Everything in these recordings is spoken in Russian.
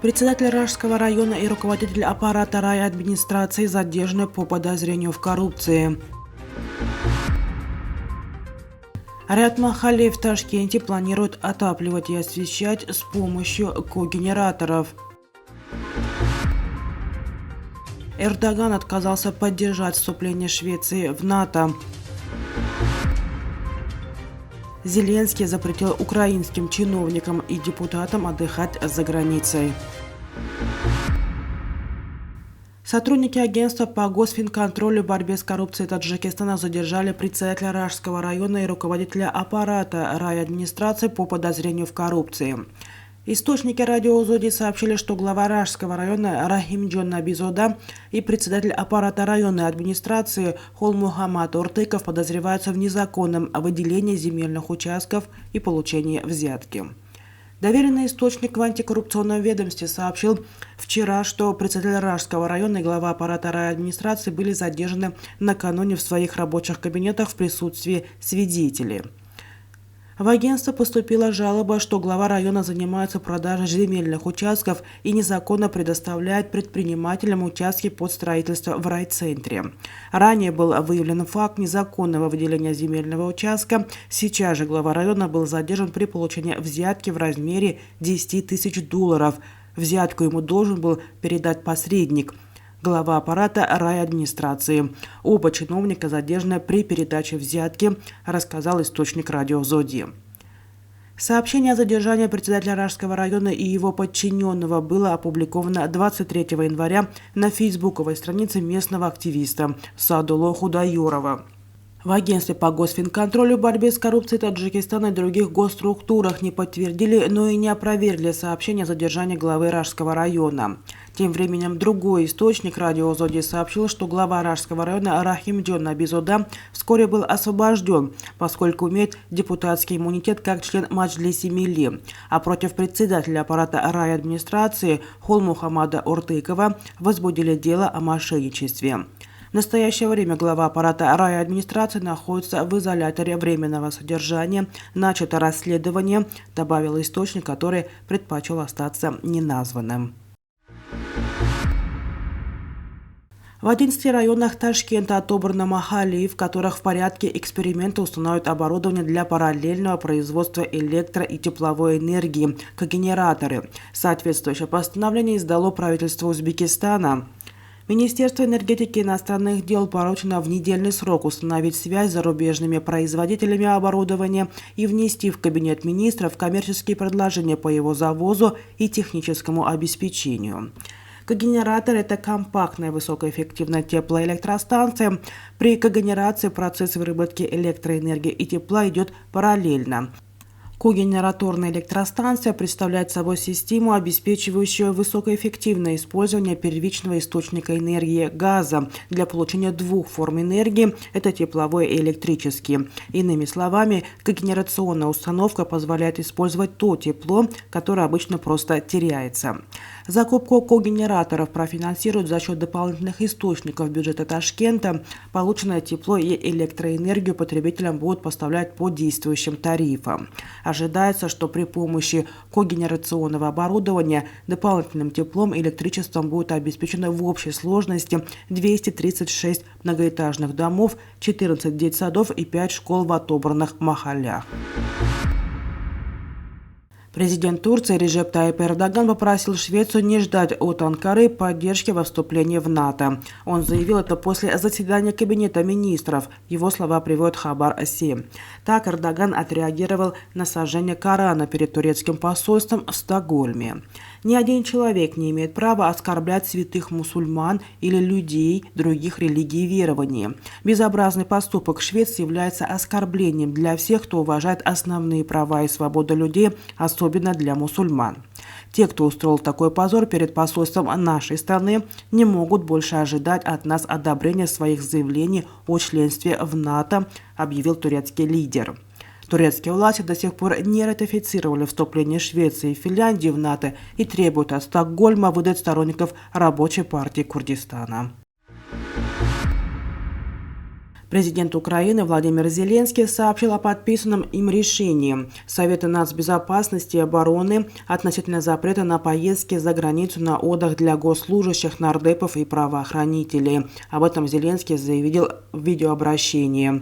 Председатель Рашского района и руководитель аппарата райадминистрации задержаны по подозрению в коррупции. Ряд махаллей в Ташкенте планируют отапливать и освещать с помощью когенераторов. Эрдоган отказался поддержать вступление Швеции в НАТО. Зеленский запретил украинским чиновникам и депутатам отдыхать за границей. Сотрудники агентства по госфинконтролю и борьбе с коррупцией Таджикистана задержали председателя Рашского района и руководителя аппарата райадминистрации по подозрению в коррупции. Источники радио «Зоди» сообщили, что глава Рашского района Рахимджон Набизода и председатель аппарата районной администрации Холмухамад Ортыков подозреваются в незаконном выделении земельных участков и получении взятки. Доверенный источник в антикоррупционном ведомстве сообщил вчера, что председатель Рашского района и глава аппарата райадминистрации были задержаны накануне в своих рабочих кабинетах в присутствии свидетелей. В агентство поступила жалоба, что глава района занимается продажей земельных участков и незаконно предоставляет предпринимателям участки под строительство в райцентре. Ранее был выявлен факт незаконного выделения земельного участка. Сейчас же глава района был задержан при получении взятки в размере $10 тысяч. Взятку ему должен был передать посредник, глава аппарата райадминистрации. Оба чиновника задержаны при передаче взятки, рассказал источник радио «Зоди». Сообщение о задержании председателя Рашского района и его подчиненного было опубликовано 23 января на фейсбуковой странице местного активиста Садулло Худайорова. В агентстве по госфинконтролю и борьбе с коррупцией Таджикистана и других госструктурах не подтвердили, но и не опровергли сообщение о задержании главы Рашского района. Тем временем другой источник радио «Зоди» сообщил, что глава Рашского района Рахимджон Набизода вскоре был освобожден, поскольку имеет депутатский иммунитет как член Маджлиси Милли, а против председателя аппарата райадминистрации Холмухамада Ортыкова возбудили дело о мошенничестве. В настоящее время глава аппарата райадминистрации находится в изоляторе временного содержания. Начато расследование, добавил источник, который предпочел остаться неназванным. В 11 районах Ташкента отобрано махалли, в которых в порядке эксперимента установят оборудование для параллельного производства электро- и тепловой энергии, когенераторы. Соответствующее постановление издало правительство Узбекистана. Министерству энергетики и иностранных дел поручено в недельный срок установить связь с зарубежными производителями оборудования и внести в Кабинет министров коммерческие предложения по его завозу и техническому обеспечению. Когенератор – это компактная высокоэффективная теплоэлектростанция. При когенерации процесс выработки электроэнергии и тепла идет параллельно. Когенераторная электростанция представляет собой систему, обеспечивающую высокоэффективное использование первичного источника энергии газа для получения двух форм энергии – это тепловой и электрический. Иными словами, когенерационная установка позволяет использовать то тепло, которое обычно просто теряется. Закупку когенераторов профинансируют за счет дополнительных источников бюджета Ташкента. Полученное тепло и электроэнергию потребителям будут поставлять по действующим тарифам. Ожидается, что при помощи когенерационного оборудования дополнительным теплом и электричеством будет обеспечено в общей сложности 236 многоэтажных домов, 14 детсадов и 5 школ в отобранных махаллях. Президент Турции Реджеп Тайип Эрдоган попросил Швецию не ждать от Анкары поддержки во вступлении в НАТО. Он заявил это после заседания Кабинета министров. Его слова приводит Хабар Оси. Так Эрдоган отреагировал на сожжение Корана перед турецким посольством в Стокгольме. Ни один человек не имеет права оскорблять святых мусульман или людей других религий и верований. Безобразный поступок Швеции является оскорблением для всех, кто уважает основные права и свободы людей, особенно для мусульман. Те, кто устроил такой позор перед посольством нашей страны, не могут больше ожидать от нас одобрения своих заявлений о членстве в НАТО, объявил турецкий лидер. Турецкие власти до сих пор не ратифицировали вступление Швеции и Финляндии в НАТО и требуют от Стокгольма выдать сторонников Рабочей партии Курдистана. Президент Украины Владимир Зеленский сообщил о подписанном им решении Совета нацбезопасности и обороны относительно запрета на поездки за границу на отдых для госслужащих, нардепов и правоохранителей. Об этом Зеленский заявил в видеообращении.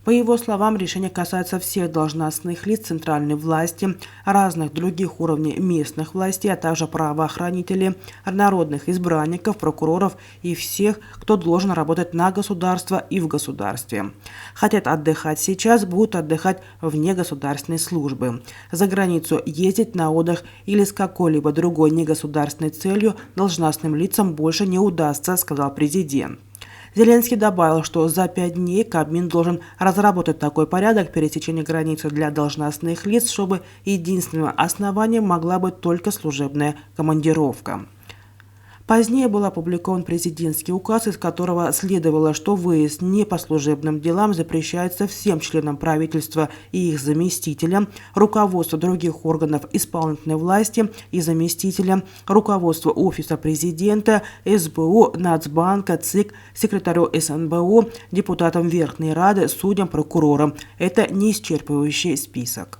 По его словам, решение касается всех должностных лиц центральной власти, разных других уровней местных властей, а также правоохранителей, народных избранников, прокуроров и всех, кто должен работать на государство и в государстве. Хотят отдыхать сейчас, будут отдыхать вне государственной службы. За границу ездить на отдых или с какой-либо другой негосударственной целью должностным лицам больше не удастся, сказал президент. Зеленский добавил, что за 5 дней Кабмин должен разработать такой порядок пересечения границы для должностных лиц, чтобы единственным основанием могла быть только служебная командировка. Позднее был опубликован президентский указ, из которого следовало, что выезд не по служебным делам запрещается всем членам правительства и их заместителям, руководству других органов исполнительной власти и заместителям, руководству Офиса президента, СБУ, Нацбанка, ЦИК, секретарю СНБО, депутатам Верхней Рады, судьям, прокурорам. Это не исчерпывающий список.